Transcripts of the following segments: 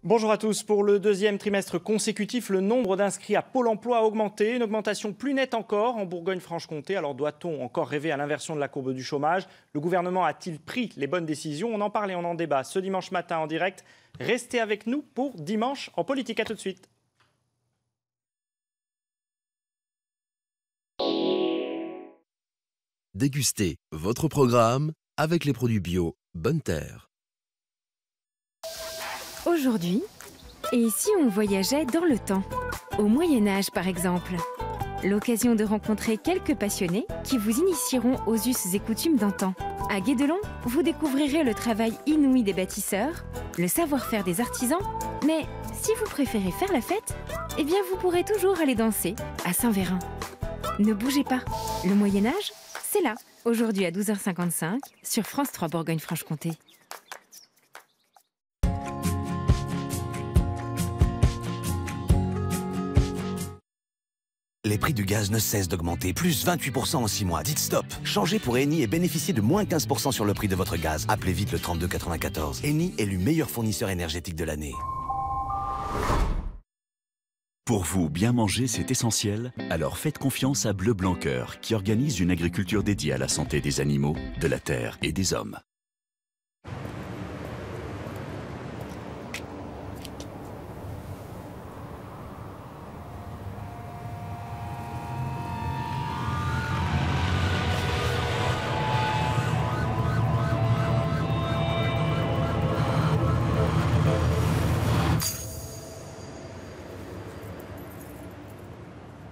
Bonjour à tous. Pour le deuxième trimestre consécutif, le nombre d'inscrits à Pôle emploi a augmenté. Une augmentation plus nette encore en Bourgogne-Franche-Comté. Alors doit-on encore rêver à l'inversion de la courbe du chômage? Le gouvernement a-t-il pris les bonnes décisions? On en parle et on en débat ce dimanche matin en direct. Restez avec nous pour Dimanche en politique. À tout de suite. Dégustez votre programme avec les produits bio Bonne Terre. Aujourd'hui, et si on voyageait dans le temps? Au Moyen-Âge, par exemple. L'occasion de rencontrer quelques passionnés qui vous initieront aux us et coutumes d'antan. À Guédelon, vous découvrirez le travail inouï des bâtisseurs, le savoir-faire des artisans, mais si vous préférez faire la fête, eh bien vous pourrez toujours aller danser à Saint-Vérin. Ne bougez pas, le Moyen-Âge, c'est là, aujourd'hui à 12h55, sur France 3 Bourgogne-Franche-Comté. Les prix du gaz ne cessent d'augmenter, plus 28% en 6 mois. Dites stop. Changez pour Eni et bénéficiez de moins 15% sur le prix de votre gaz. Appelez vite le 3294. Eni élu meilleur fournisseur énergétique de l'année. Pour vous, bien manger, c'est essentiel. Alors faites confiance à Bleu Blanc Cœur, qui organise une agriculture dédiée à la santé des animaux, de la terre et des hommes.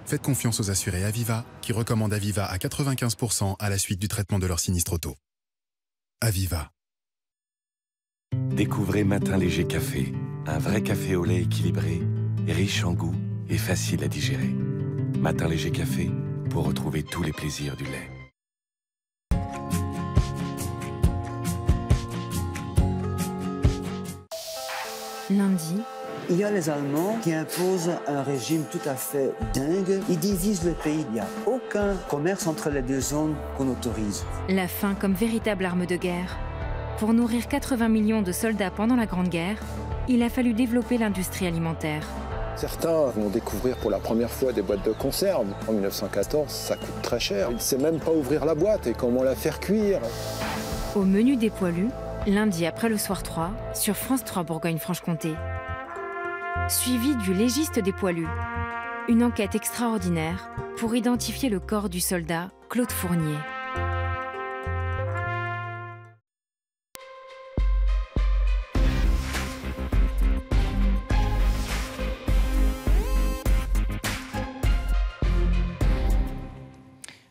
Faites confiance aux assurés Aviva, qui recommandent Aviva à 95% à la suite du traitement de leur sinistre auto. Aviva. Découvrez Matin Léger Café, un vrai café au lait équilibré, riche en goût et facile à digérer. Matin Léger Café, pour retrouver tous les plaisirs du lait. Lundi, il y a les Allemands qui imposent un régime tout à fait dingue. Ils divisent le pays. Il n'y a aucun commerce entre les deux zones qu'on autorise. la faim comme véritable arme de guerre. Pour nourrir 80 millions de soldats pendant la Grande Guerre, il a fallu développer l'industrie alimentaire. Certains vont découvrir pour la première fois des boîtes de conserve. En 1914, ça coûte très cher. Il ne sait même pas ouvrir la boîte et comment la faire cuire. Au menu des poilus, lundi après le soir 3, sur France 3 Bourgogne-Franche-Comté. Suivi du légiste des poilus. Une enquête extraordinaire pour identifier le corps du soldat Claude Fournier.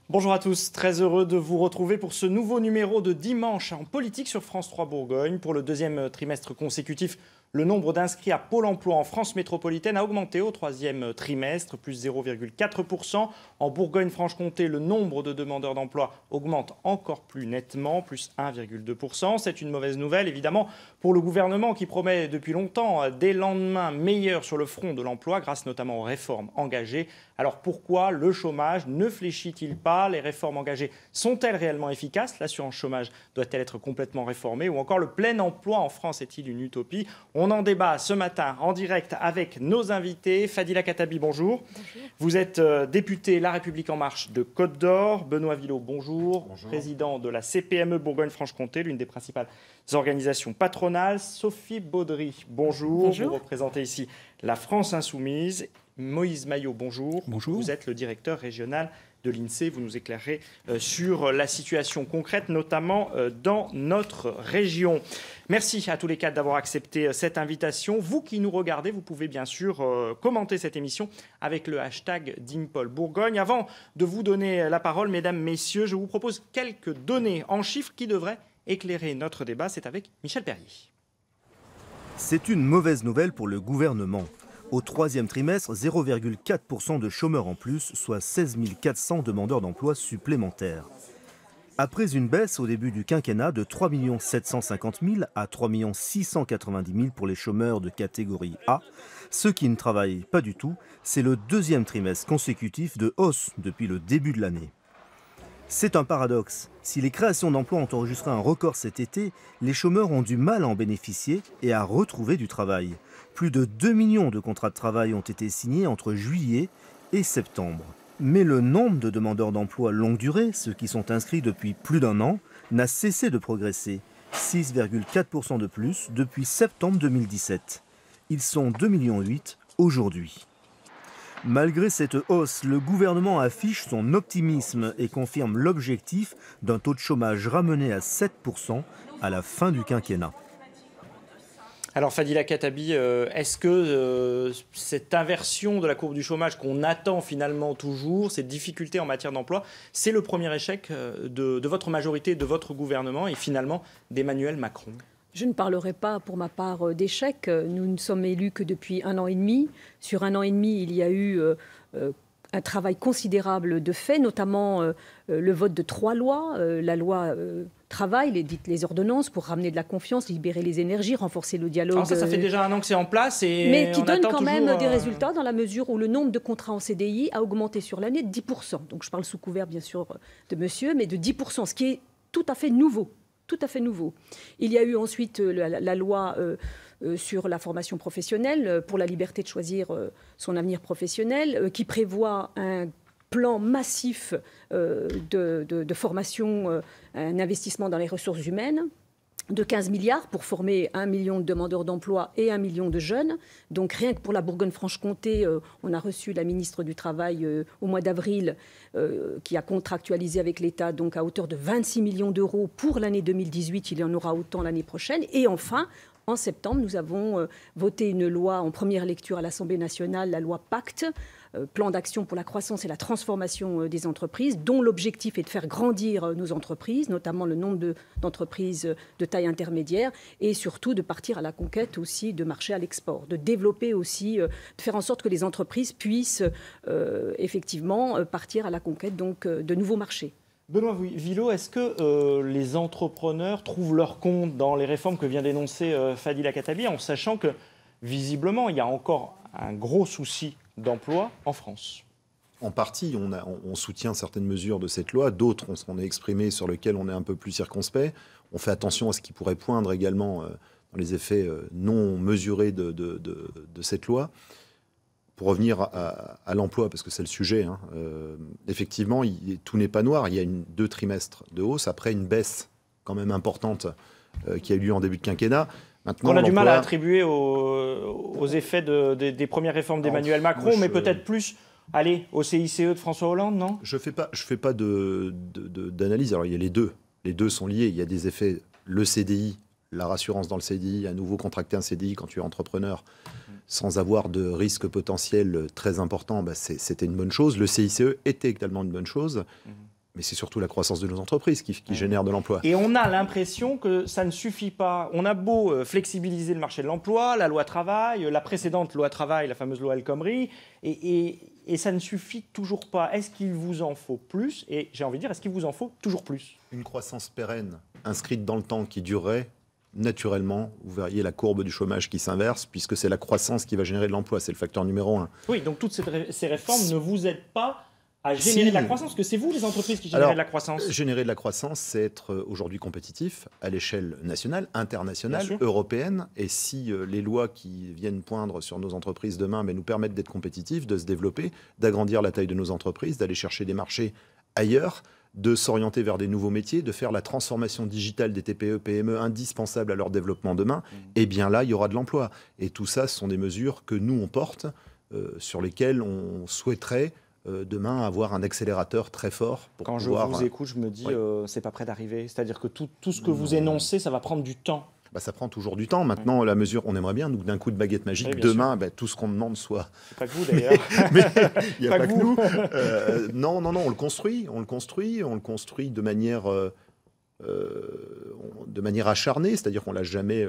Bonjour à tous, très heureux de vous retrouver pour ce nouveau numéro de Dimanche en politique sur France 3 Bourgogne. Pour le deuxième trimestre consécutif, le nombre d'inscrits à Pôle emploi en France métropolitaine a augmenté au troisième trimestre, plus 0,4%. En Bourgogne-Franche-Comté, le nombre de demandeurs d'emploi augmente encore plus nettement, plus 1,2%. C'est une mauvaise nouvelle, évidemment, pour le gouvernement qui promet depuis longtemps des lendemains meilleurs sur le front de l'emploi, grâce notamment aux réformes engagées. Alors pourquoi le chômage ne fléchit-il pas? Les réformes engagées sont-elles réellement efficaces? L'assurance chômage doit-elle être complètement réformée? Ou encore le plein emploi en France est-il une utopie? On en débat ce matin en direct avec nos invités. Fadila Khattabi, bonjour. Bonjour. Vous êtes député La République En Marche de Côte d'Or. Benoît Villot, bonjour. Bonjour. Président de la CPME Bourgogne-Franche-Comté, l'une des principales organisations patronales. Sophie Baudry, bonjour. Bonjour. Vous représentez ici la France Insoumise. Moïse Maillot, bonjour. Bonjour. Vous êtes le directeur régional de l'INSEE. Vous nous éclairez sur la situation concrète, notamment dans notre région. Merci à tous les quatre d'avoir accepté cette invitation. Vous qui nous regardez, vous pouvez bien sûr commenter cette émission avec le hashtag Dimpol Bourgogne. Avant de vous donner la parole, mesdames, messieurs, je vous propose quelques données en chiffres qui devraient éclairer notre débat. C'est avec Michel Perrier. C'est une mauvaise nouvelle pour le gouvernement. Au troisième trimestre, 0,4% de chômeurs en plus, soit 16 400 demandeurs d'emploi supplémentaires. Après une baisse au début du quinquennat de 3 750 000 à 3 690 000 pour les chômeurs de catégorie A, ceux qui ne travaillent pas du tout, c'est le deuxième trimestre consécutif de hausse depuis le début de l'année. C'est un paradoxe. Si les créations d'emplois ont enregistré un record cet été, les chômeurs ont du mal à en bénéficier et à retrouver du travail. Plus de 2 millions de contrats de travail ont été signés entre juillet et septembre. Mais le nombre de demandeurs d'emploi longue durée, ceux qui sont inscrits depuis plus d'1 an, n'a cessé de progresser. 6,4% de plus depuis septembre 2017. Ils sont 2,8 millions aujourd'hui. Malgré cette hausse, le gouvernement affiche son optimisme et confirme l'objectif d'un taux de chômage ramené à 7% à la fin du quinquennat. Alors Fadila Khattabi, est-ce que cette inversion de la courbe du chômage qu'on attend finalement toujours, ces difficultés en matière d'emploi, c'est le premier échec de votre majorité, de votre gouvernement et finalement d'Emmanuel Macron ? Je ne parlerai pas pour ma part d'échec. Nous ne sommes élus que depuis 1 an et demi. Sur 1 an et demi, il y a eu un travail considérable de fait, notamment le vote de 3 lois. La loi travail, les ordonnances pour ramener de la confiance, libérer les énergies, renforcer le dialogue. Alors ça fait déjà 1 an que c'est en place. Mais qui donne quand même des résultats dans la mesure où le nombre de contrats en CDI a augmenté sur l'année de 10%. Donc je parle sous couvert bien sûr de monsieur, mais de 10%, ce qui est tout à fait nouveau. Tout à fait nouveau. Il y a eu ensuite la loi sur la formation professionnelle, pour la liberté de choisir son avenir professionnel, qui prévoit un plan massif de formation, un investissement dans les ressources humaines de 15 milliards pour former 1 million de demandeurs d'emploi et 1 million de jeunes. Donc rien que pour la Bourgogne-Franche-Comté, on a reçu la ministre du Travail au mois d'avril qui a contractualisé avec l'État donc à hauteur de 26 millions d'euros pour l'année 2018. Il y en aura autant l'année prochaine. Et enfin, en septembre, nous avons voté une loi en première lecture à l'Assemblée nationale, la loi Pacte, plan d'action pour la croissance et la transformation des entreprises, dont l'objectif est de faire grandir nos entreprises, notamment le nombre d'entreprises de taille intermédiaire, et surtout de partir à la conquête aussi de marchés à l'export, de développer aussi, de faire en sorte que les entreprises puissent effectivement partir à la conquête donc, de nouveaux marchés. Benoît Villot, est-ce que les entrepreneurs trouvent leur compte dans les réformes que vient d'énoncer Fadila Khattabi, en sachant que, visiblement, il y a encore un gros souci d'emploi en France? En partie, on soutient certaines mesures de cette loi, d'autres, on s'en est exprimé sur lesquelles on est un peu plus circonspect. On fait attention à ce qui pourrait poindre également dans les effets non mesurés de cette loi. Pour revenir à l'emploi, parce que c'est le sujet, hein, effectivement, tout n'est pas noir. Il y a 2 trimestres de hausse, après une baisse quand même importante qui a eu lieu en début de quinquennat. Maintenant, on a du mal à attribuer aux effets des premières réformes d'Emmanuel Macron, mais peut-être plus au CICE de François Hollande, non ? Je fais pas d'analyse. Alors, il y a les deux. Les deux sont liés. Il y a des effets, le CDI, la rassurance dans le CDI, à nouveau contracter un CDI quand tu es entrepreneur, sans avoir de risque potentiel très important, c'était une bonne chose. Le CICE était également une bonne chose. Mais c'est surtout la croissance de nos entreprises qui génère de l'emploi. Et on a l'impression que ça ne suffit pas. On a beau flexibiliser le marché de l'emploi, la loi travail, la précédente loi travail, la fameuse loi El Khomri, et ça ne suffit toujours pas. Est-ce qu'il vous en faut plus ? Et j'ai envie de dire, est-ce qu'il vous en faut toujours plus ? Une croissance pérenne, inscrite dans le temps, qui durerait, naturellement, vous verriez la courbe du chômage qui s'inverse, puisque c'est la croissance qui va générer de l'emploi. C'est le facteur numéro 1. Oui, donc toutes ces réformes ne vous aident pas à générer de la croissance, parce que c'est vous, les entreprises, qui génèrent de la croissance. Générer de la croissance, c'est être aujourd'hui compétitif à l'échelle nationale, internationale, européenne. Et si les lois qui viennent poindre sur nos entreprises demain nous permettent d'être compétitifs, de se développer, d'agrandir la taille de nos entreprises, d'aller chercher des marchés ailleurs, de s'orienter vers des nouveaux métiers, de faire la transformation digitale des TPE, PME indispensable à leur développement demain, et bien là, il y aura de l'emploi. Et tout ça, ce sont des mesures que nous, on porte, sur lesquelles on souhaiterait demain avoir un accélérateur très fort. Pour Quand pouvoir, je vous écoute, je me dis, c'est pas près d'arriver. C'est-à-dire que tout ce que vous énoncez, ça va prendre du temps. Ça prend toujours du temps. Maintenant, la mesure, on aimerait bien, nous, d'un coup de baguette magique, demain, tout ce qu'on demande soit... C'est pas que vous, d'ailleurs. Mais il n'y a pas que nous. Non, on le construit. On le construit de manière acharnée, c'est-à-dire qu'on ne lâche jamais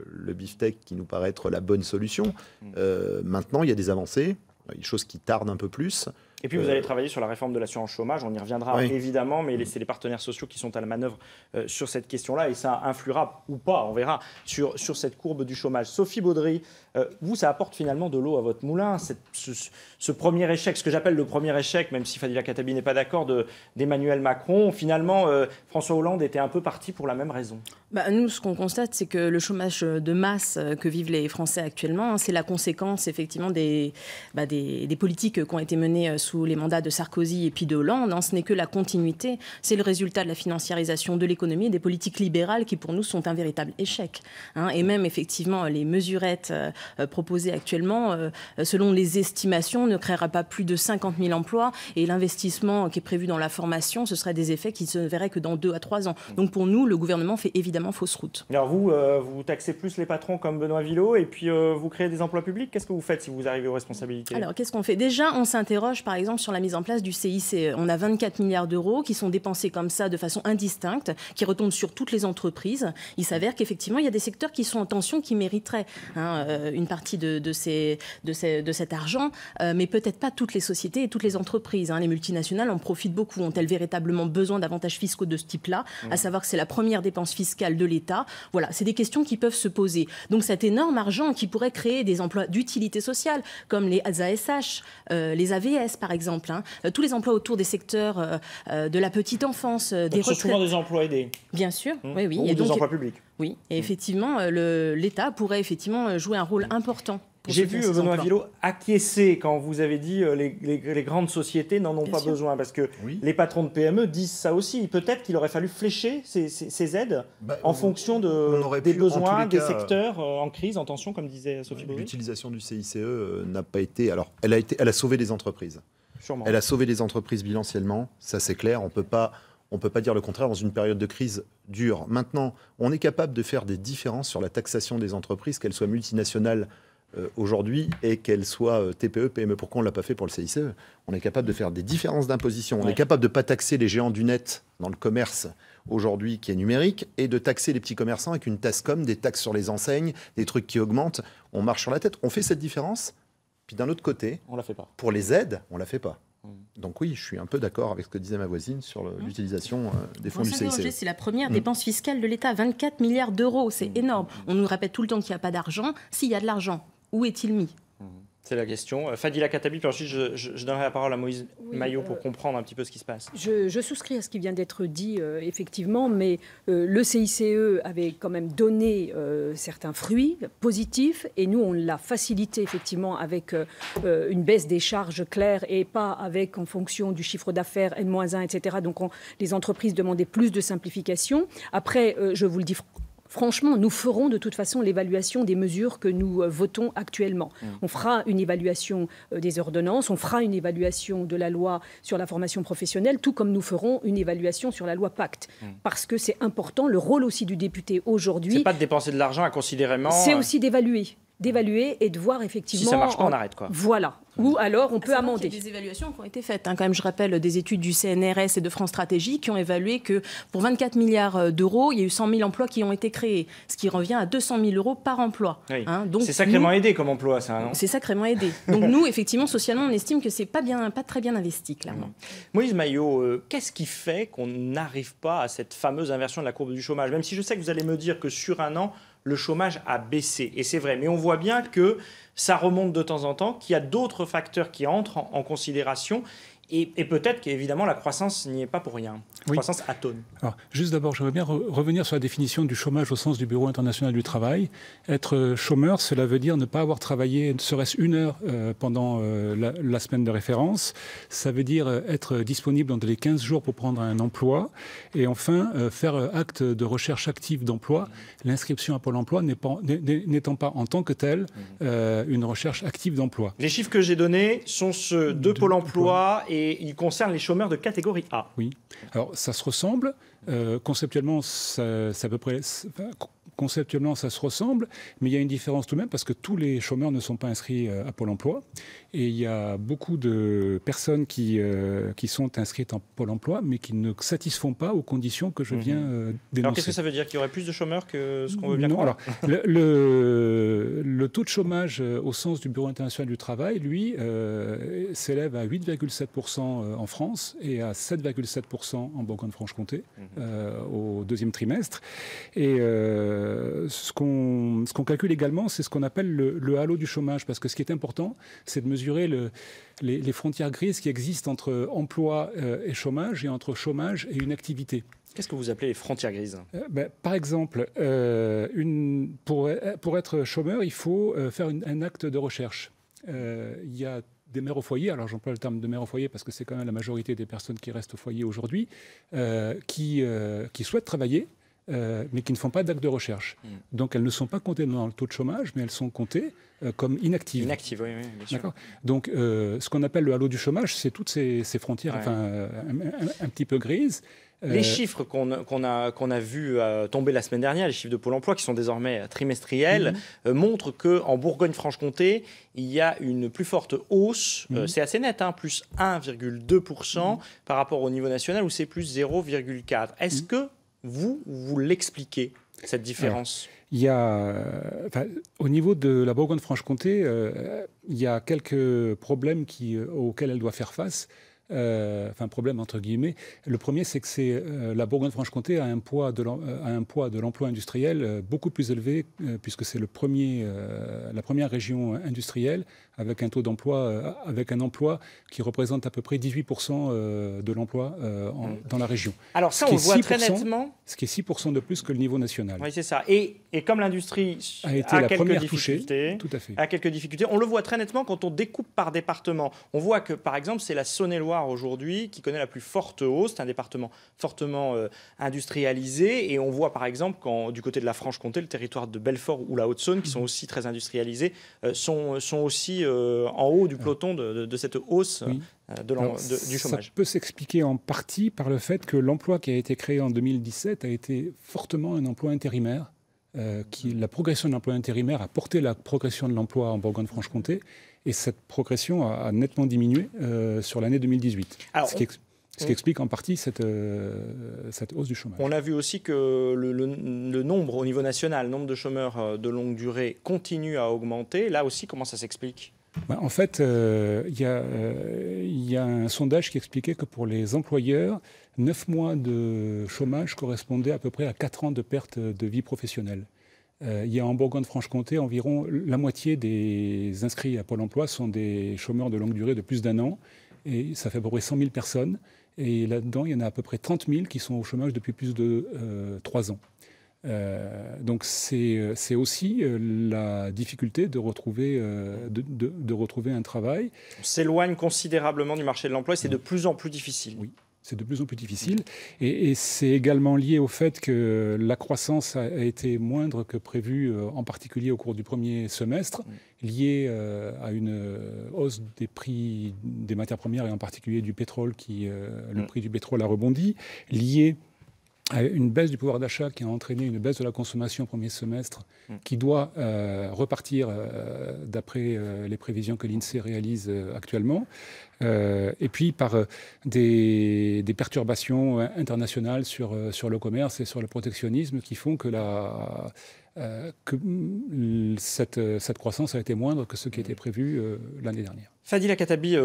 le beefsteak qui nous paraît être la bonne solution. Maintenant, il y a des avancées, des choses qui tardent un peu plus. Et puis vous allez travailler sur la réforme de l'assurance chômage, on y reviendra évidemment, mais c'est les partenaires sociaux qui sont à la manœuvre sur cette question-là, et ça influera ou pas, on verra, sur cette courbe du chômage. Sophie Baudry, vous, ça apporte finalement de l'eau à votre moulin, ce premier échec, ce que j'appelle le premier échec, même si Fadila Khattabi n'est pas d'accord, d'Emmanuel Macron. Finalement, François Hollande était un peu parti pour la même raison. Nous, ce qu'on constate, c'est que le chômage de masse que vivent les Français actuellement, c'est la conséquence effectivement des politiques qui ont été menées sous les mandats de Sarkozy et puis de Hollande. Ce n'est que la continuité, c'est le résultat de la financiarisation de l'économie et des politiques libérales qui, pour nous, sont un véritable échec. Et même, effectivement, les mesurettes proposées actuellement, selon les estimations, ne créera pas plus de 50 000 emplois, et l'investissement qui est prévu dans la formation, ce serait des effets qui se verraient que dans 2 à 3 ans. Donc pour nous, le gouvernement fait évidemment fausse route. Alors vous taxez plus les patrons comme Benoît Villot, et puis vous créez des emplois publics. Qu'est-ce que vous faites si vous arrivez aux responsabilités? Alors qu'est-ce qu'on fait? Déjà, on s'interroge par exemple sur la mise en place du CICE. On a 24 milliards d'euros qui sont dépensés comme ça de façon indistincte, qui retombent sur toutes les entreprises. Il s'avère qu'effectivement, il y a des secteurs qui sont en tension, qui mériteraient une partie de cet argent, mais peut-être pas toutes les sociétés et toutes les entreprises. Les multinationales en profitent beaucoup. Ont-elles véritablement besoin d'avantages fiscaux de ce type-là, à savoir que c'est la première dépense fiscale de l'État? Voilà, c'est des questions qui peuvent se poser. Donc cet énorme argent qui pourrait créer des emplois d'utilité sociale, comme les ASH, les AVS par exemple, tous les emplois autour des secteurs de la petite enfance, des retraites. Ce sont souvent des emplois aidés. Bien sûr, oui. Ou et des emplois publics. Oui, et effectivement, l'État pourrait effectivement jouer un rôle important. J'ai vu Benoît Villot acquiescer quand vous avez dit les grandes sociétés n'en ont pas besoin, parce que les patrons de PME disent ça aussi. Peut-être qu'il aurait fallu flécher ces aides en fonction des besoins des secteurs en crise, en tension, comme disait Sophie Baudry. L'utilisation du CICE n'a pas été... Alors, elle a sauvé les entreprises. Sûrement. Elle a sauvé les entreprises bilanciellement, ça c'est clair. On peut pas dire le contraire dans une période de crise dure. Maintenant, on est capable de faire des différences sur la taxation des entreprises, qu'elles soient multinationales aujourd'hui et qu'elles soient TPE, PME. Pourquoi on ne l'a pas fait pour le CICE? On est capable de faire des différences d'imposition. On est capable de ne pas taxer les géants du net dans le commerce aujourd'hui qui est numérique, et de taxer les petits commerçants avec une TASCOM, des taxes sur les enseignes, des trucs qui augmentent. On marche sur la tête. On fait cette différence. Puis d'un autre côté, on la fait pas. Pour les aides, on ne la fait pas. Donc oui, je suis un peu d'accord avec ce que disait ma voisine sur l'utilisation des fonds du CICE. C'est la première dépense fiscale de l'État, 24 milliards d'euros, c'est énorme. On nous répète tout le temps qu'il n'y a pas d'argent. S'il y a de l'argent, où est-il mis? C'est la question. Fadila Khattabi, puis ensuite je donnerai la parole à Moïse Maillot pour comprendre un petit peu ce qui se passe. Je souscris à ce qui vient d'être dit, effectivement, mais le CICE avait quand même donné certains fruits positifs, et nous, on l'a facilité, effectivement, avec une baisse des charges claires et pas avec, en fonction du chiffre d'affaires, N-1, etc. Donc les entreprises demandaient plus de simplification. Après, je vous le dis franchement, nous ferons de toute façon l'évaluation des mesures que nous votons actuellement. On fera une évaluation des ordonnances, on fera une évaluation de la loi sur la formation professionnelle, tout comme nous ferons une évaluation sur la loi Pacte. Parce que c'est important, le rôle aussi du député aujourd'hui... C'est pas de dépenser de l'argent inconsidérément... C'est aussi d'évaluer et de voir effectivement... Si ça marche pas, on arrête, quoi. Voilà. Ou alors on peut amender. Il y a des évaluations qui ont été faites. Quand même, je rappelle des études du CNRS et de France Stratégie qui ont évalué que pour 24 milliards d'euros, il y a eu 100 000 emplois qui ont été créés, ce qui revient à 200 000 euros par emploi. Oui. C'est sacrément aidé comme emploi, ça, non? C'est sacrément aidé. Donc nous, effectivement, socialement, on estime que c'est pas très bien investi, clairement. Moïse Maillot, qu'est-ce qui fait qu'on n'arrive pas à cette fameuse inversion de la courbe du chômage? Même si je sais que vous allez me dire que sur un an, le chômage a baissé, et c'est vrai, mais on voit bien que ça remonte de temps en temps, qu'il y a d'autres facteurs qui entrent en considération, et peut-être qu'évidemment la croissance n'y est pas pour rien. La croissance atone. Alors, juste d'abord, j'aimerais bien revenir sur la définition du chômage au sens du Bureau international du travail. Être chômeur, cela veut dire ne pas avoir travaillé, ne serait-ce une heure pendant la semaine de référence. Ça veut dire être disponible dans les 15 jours pour prendre un emploi. Et enfin, faire acte de recherche active d'emploi. L'inscription à Pôle emploi n'étant pas en tant que telle une recherche active d'emploi. Les chiffres que j'ai donnés sont ceux de Pôle emploi, et ils concernent les chômeurs de catégorie A. Oui. Alors, ça se ressemble. Conceptuellement, c'est à peu près... conceptuellement, ça se ressemble, mais il y a une différence tout de même parce que tous les chômeurs ne sont pas inscrits à Pôle emploi. Et il y a beaucoup de personnes qui sont inscrites en Pôle emploi, mais qui ne satisfont pas aux conditions que je viens dénoncer. Alors, qu'est-ce que ça veut dire? Qu'il y aurait plus de chômeurs que ce qu'on veut bien non, croire? Alors, le taux de chômage au sens du Bureau international du travail, lui, s'élève à 8,7% en France et à 7,7% en Bourgogne-Franche-Comté au deuxième trimestre. Et ce qu'on calcule également, c'est ce qu'on appelle le halo du chômage, parce que ce qui est important, c'est de mesurer les frontières grises qui existent entre emploi et chômage, et entre chômage et une activité. Qu'est-ce que vous appelez les frontières grises? Par exemple, pour être chômeur, il faut faire un acte de recherche. Il y a des mères au foyer, alors j'emploie le terme de mères au foyer parce que c'est quand même la majorité des personnes qui restent au foyer aujourd'hui, qui souhaitent travailler, mais qui ne font pas d'acte de recherche. Donc elles ne sont pas comptées dans le taux de chômage, mais elles sont comptées comme inactives. Inactives, oui, bien sûr. D'accord. Donc ce qu'on appelle le halo du chômage, c'est toutes ces frontières un petit peu grises. Les chiffres qu'on a vus tomber la semaine dernière, les chiffres de Pôle emploi qui sont désormais trimestriels, montrent qu'en Bourgogne-Franche-Comté, il y a une plus forte hausse, c'est assez net, plus 1,2% par rapport au niveau national où c'est plus 0,4%. Est-ce que vous l'expliquez, cette différence? Il y a, au niveau de la Bourgogne-Franche-Comté, il y a quelques problèmes auxquels elle doit faire face. Problème entre guillemets. Le premier, c'est que la Bourgogne-Franche-Comté a un poids de l'emploi industriel beaucoup plus élevé, puisque c'est la première région industrielle avec un taux d'emploi, avec un emploi qui représente à peu près 18% de l'emploi dans la région. Alors ça, on le voit très nettement. Ce qui est 6% de plus que le niveau national. Oui, c'est ça. Et comme l'industrie a été la première touchée, tout à fait. A quelques difficultés, on le voit très nettement quand on découpe par département. On voit que, par exemple, c'est la Saône-et-Loire aujourd'hui qui connaît la plus forte hausse. C'est un département fortement industrialisé. Et on voit, par exemple, du côté de la Franche-Comté, le territoire de Belfort ou la Haute-Saône, qui sont aussi très industrialisés, sont aussi en haut du peloton de cette hausse du chômage. Ça peut s'expliquer en partie par le fait que l'emploi qui a été créé en 2017 a été fortement un emploi intérimaire. La progression de l'emploi intérimaire a porté la progression de l'emploi en Bourgogne-Franche-Comté, et cette progression a nettement diminué sur l'année 2018. Alors, ce qui explique en partie cette hausse du chômage. On a vu aussi que le nombre au niveau national, le nombre de chômeurs de longue durée continue à augmenter. Là aussi, comment ça s'explique? En fait, il y a un sondage qui expliquait que pour les employeurs, 9 mois de chômage correspondaient à peu près à 4 ans de perte de vie professionnelle. Il y a en Bourgogne-Franche-Comté environ la moitié des inscrits à Pôle emploi sont des chômeurs de longue durée de plus d'1 an, et ça fait à peu près 100 000 personnes. Et là-dedans, il y en a à peu près 30 000 qui sont au chômage depuis plus de 3 ans. Donc c'est aussi la difficulté de retrouver un travail. On s'éloigne considérablement du marché de l'emploi et c'est de plus en plus difficile. Oui, c'est de plus en plus difficile. Et c'est également lié au fait que la croissance a été moindre que prévu, en particulier au cours du premier semestre, liée à une hausse des prix des matières premières et en particulier du pétrole, le prix du pétrole a rebondi, liée à une baisse du pouvoir d'achat qui a entraîné une baisse de la consommation au premier semestre, qui doit repartir d'après les prévisions que l'INSEE réalise actuellement, et puis par des perturbations internationales sur le commerce et sur le protectionnisme qui font que cette croissance a été moindre que ce qui était prévu l'année dernière. Fadila Khattabi,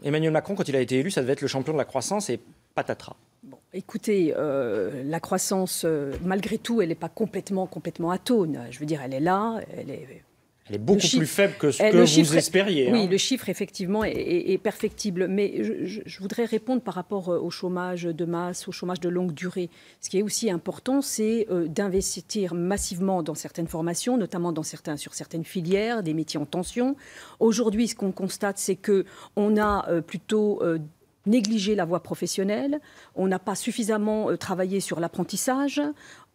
Emmanuel Macron, quand il a été élu, ça devait être le champion de la croissance et patatras. Bon, écoutez, la croissance, malgré tout, elle n'est pas complètement atone. Je veux dire, elle est là, elle est beaucoup plus faible que ce que vous espériez. Oui, le chiffre, effectivement, est perfectible. Mais je voudrais répondre par rapport au chômage de masse, au chômage de longue durée. Ce qui est aussi important, c'est d'investir massivement dans certaines formations, notamment sur certaines filières, des métiers en tension. Aujourd'hui, ce qu'on constate, c'est qu'on a plutôt négligé la voie professionnelle, on n'a pas suffisamment travaillé sur l'apprentissage,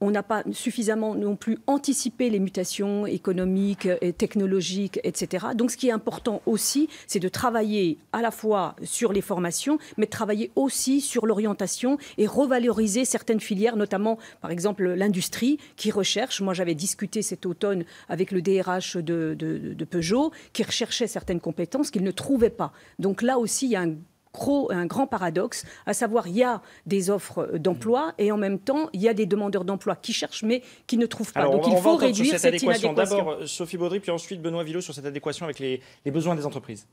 on n'a pas suffisamment non plus anticipé les mutations économiques et technologiques, etc. Donc ce qui est important aussi, c'est de travailler à la fois sur les formations, mais de travailler aussi sur l'orientation et revaloriser certaines filières, notamment par exemple l'industrie qui recherche. Moi j'avais discuté cet automne avec le DRH de Peugeot qui recherchait certaines compétences qu'il ne trouvait pas. Donc là aussi il y a un grand paradoxe, à savoir il y a des offres d'emploi et en même temps il y a des demandeurs d'emploi qui cherchent mais qui ne trouvent pas. Alors, donc il faut réduire cette adéquation. inadéquation. D'abord Sophie Baudry, puis ensuite Benoît Villot sur cette adéquation avec les besoins des entreprises.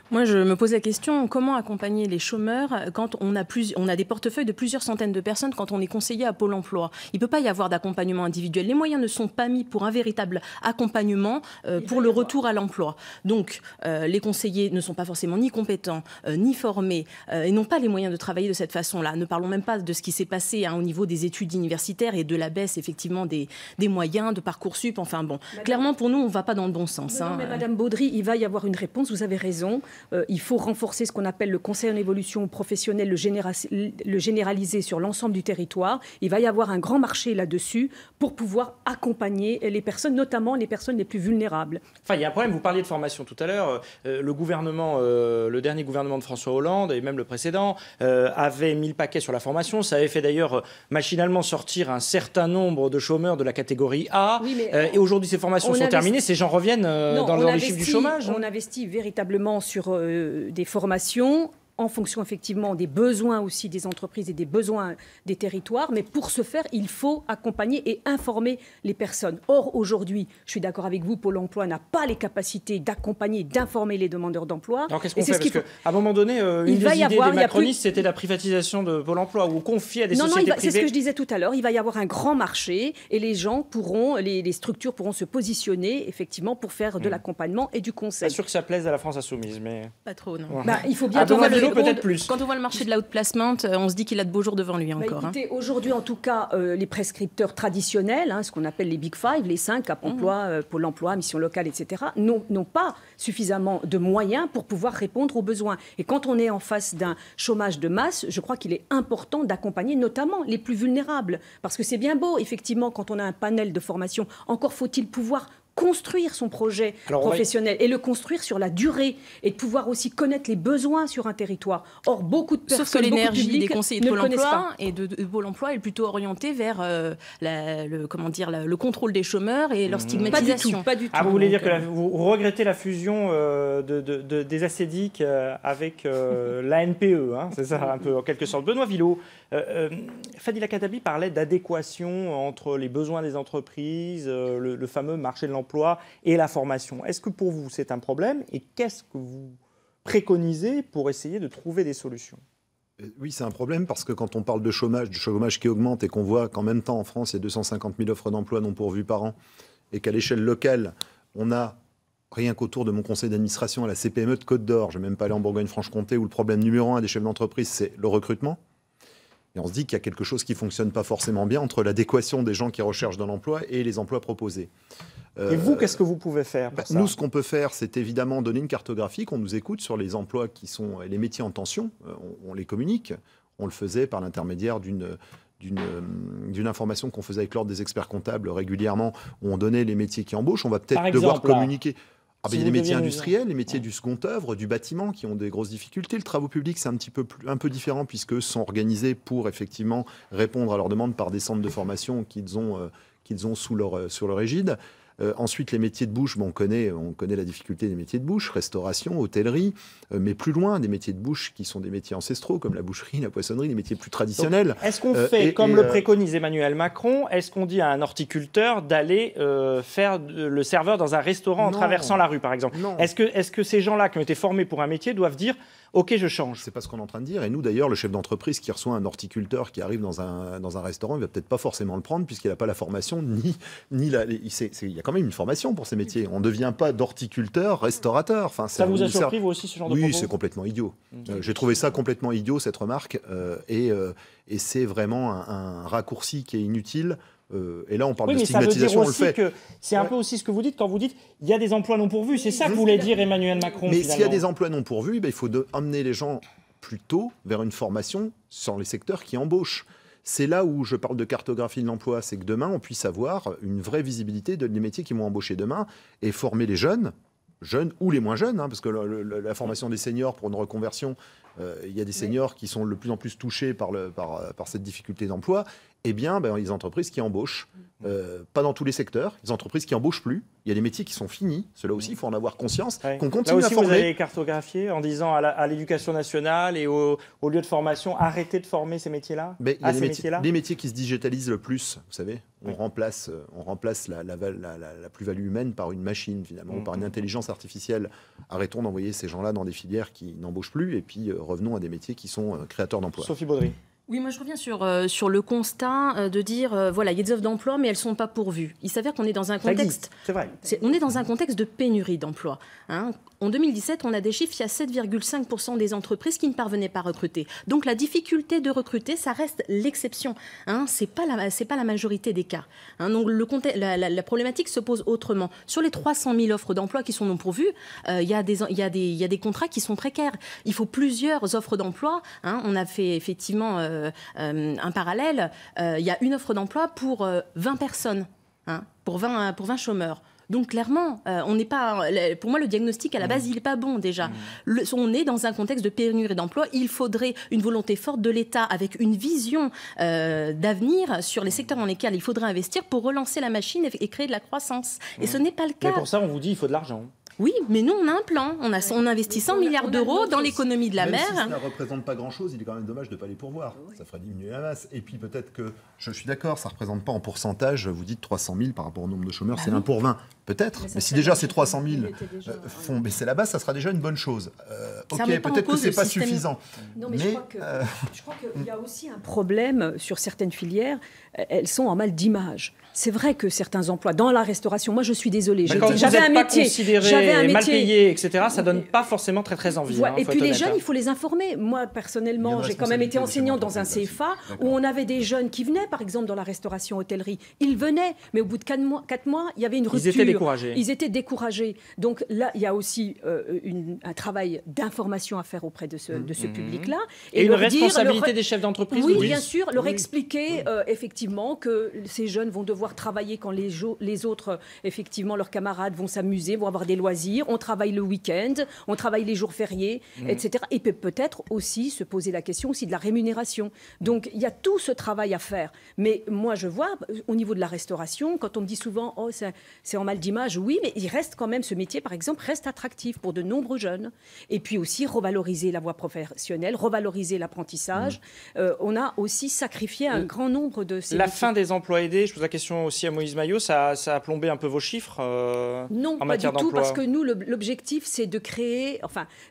Moi je me pose la question, comment accompagner les chômeurs quand on a des portefeuilles de plusieurs centaines de personnes quand on est conseiller à Pôle emploi. Il ne peut pas y avoir d'accompagnement individuel. Les moyens ne sont pas mis pour un véritable accompagnement pour le retour à l'emploi. Donc les conseillers ne sont pas forcément ni compétents ni formés et n'ont pas les moyens de travailler de cette façon-là. Ne parlons même pas de ce qui s'est passé au niveau des études universitaires et de la baisse effectivement des moyens de Parcoursup. Enfin bon, clairement pour nous on ne va pas dans le bon sens. Non, mais Madame Baudry, il va y avoir une réponse, vous avez raison. Il faut renforcer ce qu'on appelle le conseil en évolution professionnelle, le généraliser sur l'ensemble du territoire. Il va y avoir un grand marché là-dessus pour pouvoir accompagner les personnes, notamment les personnes les plus vulnérables. Enfin, il y a un problème, vous parliez de formation tout à l'heure. Le dernier gouvernement de François Hollande et même le précédent avait mis le paquet sur la formation. Ça avait fait d'ailleurs machinalement sortir un certain nombre de chômeurs de la catégorie A. Oui, et aujourd'hui, ces formations sont terminées. Ces gens reviennent dans les chiffres du chômage. On investit véritablement sur des formations en fonction effectivement des besoins aussi des entreprises et des besoins des territoires. Mais pour ce faire, il faut accompagner et informer les personnes. Or, aujourd'hui, je suis d'accord avec vous, Pôle emploi n'a pas les capacités d'accompagner, d'informer les demandeurs d'emploi. Alors qu'est-ce qu'on fait? Parce qu'à un moment donné, une des idées des macronistes, c'était la privatisation de Pôle emploi, où on confiait à des sociétés privées. C'est ce que je disais tout à l'heure. Il va y avoir un grand marché et les gens pourront, les structures pourront se positionner effectivement pour faire de l'accompagnement et du conseil. Pas sûr que ça plaise à la France insoumise, mais... Pas trop, non. Bah, il faut bien... peut-être plus. Quand on voit le marché de la haute placement, on se dit qu'il a de beaux jours devant lui encore. Écoutez, aujourd'hui, en tout cas, les prescripteurs traditionnels, ce qu'on appelle les Big Five, les 5, Cap Emploi, Pôle emploi, Mission locale, etc., n'ont pas suffisamment de moyens pour pouvoir répondre aux besoins. Et quand on est en face d'un chômage de masse, je crois qu'il est important d'accompagner notamment les plus vulnérables. Parce que c'est bien beau, effectivement, quand on a un panel de formation, encore faut-il pouvoir construire son projet professionnel et le construire sur la durée et de pouvoir aussi connaître les besoins sur un territoire. Or, beaucoup de personnes, sauf que l'énergie des conseillers de Pôle emploi et de Pôle emploi est plutôt orientée vers le contrôle des chômeurs et leur stigmatisation. Pas du tout. Vous voulez dire que vous regrettez la fusion des ACDIC avec l'ANPE, c'est ça un peu en quelque sorte. Benoît Villot, Fadila Khattabi parlait d'adéquation entre les besoins des entreprises, le fameux marché de l'emploi et la formation. Est-ce que pour vous c'est un problème et qu'est-ce que vous préconisez pour essayer de trouver des solutions? Oui, c'est un problème parce que quand on parle de chômage, du chômage qui augmente et qu'on voit qu'en même temps en France, il y a 250 000 offres d'emploi non pourvues par an et qu'à l'échelle locale, on a rien qu'autour de mon conseil d'administration à la CPME de Côte d'Or, je ne vais même pas aller en Bourgogne-Franche-Comté où le problème numéro 1 des chefs d'entreprise, c'est le recrutement. Et on se dit qu'il y a quelque chose qui ne fonctionne pas forcément bien entre l'adéquation des gens qui recherchent de l'emploi et les emplois proposés. Et vous, qu'est-ce que vous pouvez faire pour ça? Nous, ce qu'on peut faire, c'est évidemment donner une cartographie, qu'on nous écoute sur les emplois qui sont les métiers en tension. On les communique. On le faisait par l'intermédiaire d'une information qu'on faisait avec l'ordre des experts comptables régulièrement, où on donnait les métiers qui embauchent. On va peut-être devoir communiquer. Il y a les métiers industriels, les métiers du second œuvre, du bâtiment qui ont des grosses difficultés. Le travaux publics, c'est un peu différent puisqu'eux sont organisés pour effectivement répondre à leurs demandes par des centres de formation qu'ils ont sous leur égide. Ensuite, les métiers de bouche, on connaît la difficulté des métiers de bouche, restauration, hôtellerie, mais plus loin, des métiers de bouche qui sont des métiers ancestraux, comme la boucherie, la poissonnerie, les métiers plus traditionnels. Est-ce qu'on fait, comme le préconise Emmanuel Macron, est-ce qu'on dit à un horticulteur d'aller faire le serveur dans un restaurant en traversant la rue, par exemple? Est-ce que ces gens-là qui ont été formés pour un métier doivent dire OK, je change? C'est pas ce qu'on est en train de dire. Et nous, d'ailleurs, le chef d'entreprise qui reçoit un horticulteur qui arrive dans un restaurant, il va peut-être pas forcément le prendre puisqu'il n'a pas la formation, il y a quand même une formation pour ces métiers. On ne devient pas d'horticulteur, restaurateur. Enfin, ça vous a surpris, vous aussi, ce genre de propos? Oui, c'est complètement idiot. J'ai trouvé ça complètement idiot, cette remarque. Et c'est vraiment un raccourci qui est inutile. Et là, on parle de stigmatisation, on le fait. C'est un peu aussi ce que vous dites quand vous dites il y a des emplois non pourvus. C'est ça que voulait dire Emmanuel Macron. Mais s'il y a des emplois non pourvus, il faut emmener les gens plus tôt vers une formation sur les secteurs qui embauchent. C'est là où je parle de cartographie de l'emploi, c'est que demain, on puisse avoir une vraie visibilité des métiers qui vont embaucher demain et former les jeunes ou les moins jeunes, parce que la formation des seniors pour une reconversion, il y a des seniors qui sont de plus en plus touchés par cette difficulté d'emploi. Eh bien, les entreprises qui embauchent, pas dans tous les secteurs, les entreprises qui embauchent plus, il y a des métiers qui sont finis, cela aussi, il faut en avoir conscience, qu'on continue à former. Vous avez cartographié en disant à l'éducation nationale et au lieu de formation, arrêtez de former ces métiers-là. Mais il y a les métiers qui se digitalisent le plus, vous savez, on remplace la plus-value humaine par une machine, finalement, par une intelligence artificielle. Arrêtons d'envoyer ces gens-là dans des filières qui n'embauchent plus, et puis revenons à des métiers qui sont créateurs d'emplois. Sophie Baudry. Oui, moi je reviens sur le constat de dire, voilà, il y a des offres d'emploi, mais elles ne sont pas pourvues. Il s'avère qu'on est dans un contexte... C'est vrai. On est dans un contexte de pénurie d'emplois. En 2017, on a des chiffres, il y a 7,5% des entreprises qui ne parvenaient pas à recruter. Donc la difficulté de recruter, ça reste l'exception. C'est pas la majorité des cas. Donc la problématique se pose autrement. Sur les 300 000 offres d'emploi qui sont non pourvues, il y a des contrats qui sont précaires. Il faut plusieurs offres d'emploi. On a fait effectivement un parallèle. Il y a une offre d'emploi pour 20 personnes, pour 20 chômeurs. Donc clairement, on n'est pas. Pour moi, le diagnostic à la base, il n'est pas bon déjà. On est dans un contexte de pénurie d'emploi. Il faudrait une volonté forte de l'État avec une vision d'avenir sur les secteurs dans lesquels il faudrait investir pour relancer la machine et créer de la croissance. Et ce n'est pas le cas. Mais pour ça, on vous dit il faut de l'argent. Oui, mais nous, on a un plan. On investit 100 milliards d'euros dans l'économie de la mer. Si ça ne représente pas grand-chose, il est quand même dommage de ne pas les pourvoir. Ça ferait diminuer la masse. Et puis peut-être que, je suis d'accord, ça ne représente pas en pourcentage, vous dites 300 000 par rapport au nombre de chômeurs, c'est 1 pour 20. Peut-être, mais si déjà ces 300 000 font baisser la base, ça sera déjà une bonne chose. Ok, peut-être que ce n'est pas suffisant. Non, mais je crois qu'il y a aussi un problème sur certaines filières, elles sont en mal d'image. C'est vrai que certains emplois, dans la restauration, moi je suis désolée, j'avais un métier, considéré, mal payé, etc., ça ne donne pas forcément très envie. Et puis les jeunes, il faut les informer. Moi, personnellement, j'ai quand même été enseignante dans un CFA où on avait des jeunes qui venaient, par exemple, dans la restauration hôtellerie. Ils venaient, mais au bout de 4 mois, il y avait une rupture. Ils étaient découragés. Donc là, il y a aussi un travail d'information à faire auprès de ce public-là. Et une responsabilité des chefs d'entreprise. Oui, bien sûr, leur expliquer effectivement que ces jeunes vont devoir travailler quand les autres, effectivement, leurs camarades vont s'amuser, vont avoir des loisirs. On travaille le week-end, on travaille les jours fériés, etc. Et peut-être aussi se poser la question aussi de la rémunération. Donc, il y a tout ce travail à faire. Mais moi, je vois, au niveau de la restauration, quand on me dit souvent « Oh, c'est en mal d'image », oui, mais il reste quand même, ce métier, par exemple, reste attractif pour de nombreux jeunes. Et puis aussi, revaloriser la voie professionnelle, revaloriser l'apprentissage. On a aussi sacrifié un grand nombre de ces métiers. Fin des emplois aidés, je pose la question aussi à Moïse Maillot, ça a plombé un peu vos chiffres non, en matière d'emploi? Non, pas du tout, parce que nous, l'objectif, c'est de créer,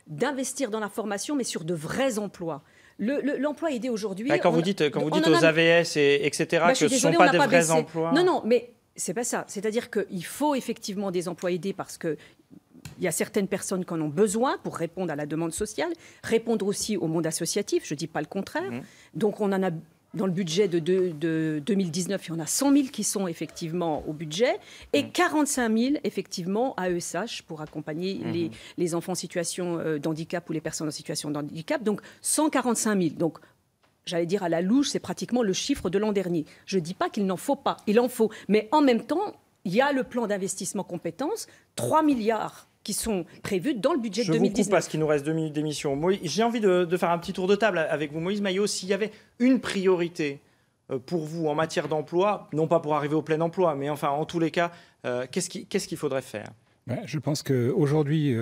d'investir dans la formation, mais sur de vrais emplois. L'emploi aidé aujourd'hui... Quand vous dites aux AVS, etc., que ce ne sont pas de vrais emplois... Non, mais c'est pas ça. C'est-à-dire qu'il faut effectivement des emplois aidés parce que il y a certaines personnes qui en ont besoin pour répondre à la demande sociale, répondre aussi au monde associatif, je ne dis pas le contraire. Donc on en a... Dans le budget de 2019, il y en a 100 000 qui sont effectivement au budget et 45 000 effectivement à AESH pour accompagner les enfants en situation d'handicap ou les personnes en situation de handicap. Donc 145 000. Donc j'allais dire à la louche, c'est pratiquement le chiffre de l'an dernier. Je ne dis pas qu'il n'en faut pas, il en faut. Mais en même temps, il y a le plan d'investissement compétences, 3 milliards qui sont prévus dans le budget de 2019. Je vous coupe parce qu'il nous reste 2 minutes d'émission. J'ai envie de faire un petit tour de table avec vous, Moïse Maillot. S'il y avait une priorité pour vous en matière d'emploi, non pas pour arriver au plein emploi, mais enfin, en tous les cas, qu'est-ce qu'il faudrait faire ? Je pense qu'aujourd'hui,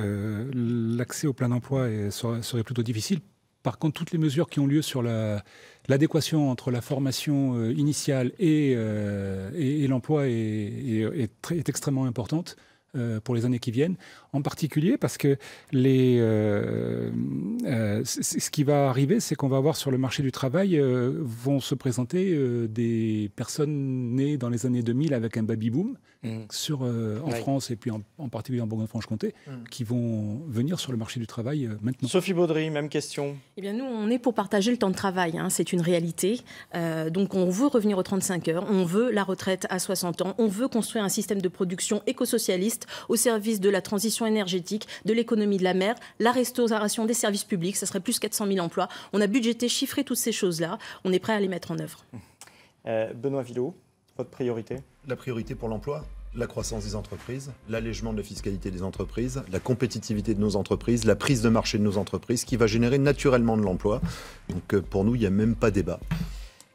l'accès au plein emploi serait plutôt difficile. Par contre, toutes les mesures qui ont lieu sur l'adéquation entre la formation initiale et l'emploi est extrêmement importante pour les années qui viennent, en particulier parce que ce qui va arriver, c'est qu'on va avoir sur le marché du travail vont se présenter des personnes nées dans les années 2000 avec un baby-boom en France et puis en particulier en Bourgogne-Franche-Comté qui vont venir sur le marché du travail maintenant. Sophie Baudry, même question. Eh bien, nous, on est pour partager le temps de travail, c'est une réalité. Donc, on veut revenir aux 35 heures, on veut la retraite à 60 ans, on veut construire un système de production écosocialiste sites au service de la transition énergétique, de l'économie de la mer, la restauration des services publics, ça serait plus 400 000 emplois. On a budgété, chiffré toutes ces choses-là. On est prêt à les mettre en œuvre. Benoît Villot, votre priorité? La priorité pour l'emploi, la croissance des entreprises, l'allègement de la fiscalité des entreprises, la compétitivité de nos entreprises, la prise de marché de nos entreprises qui va générer naturellement de l'emploi. Donc pour nous, il n'y a même pas débat.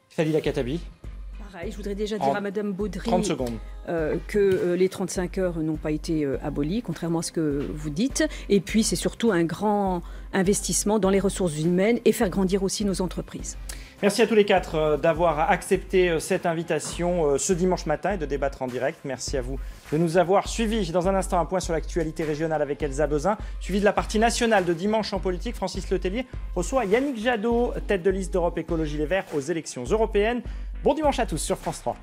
Falila Khattabi. Je voudrais déjà dire à Madame Baudry 30 secondes. Que les 35 heures n'ont pas été abolies, contrairement à ce que vous dites. Et puis, c'est surtout un grand investissement dans les ressources humaines et faire grandir aussi nos entreprises. Merci à tous les quatre d'avoir accepté cette invitation ce dimanche matin et de débattre en direct. Merci à vous de nous avoir suivis. Dans un instant, un point sur l'actualité régionale avec Elsa Bezin. Suivi de la partie nationale de Dimanche en politique, Francis Letellier reçoit Yannick Jadot, tête de liste d'Europe Écologie Les Verts aux élections européennes. Bon dimanche à tous sur France 3.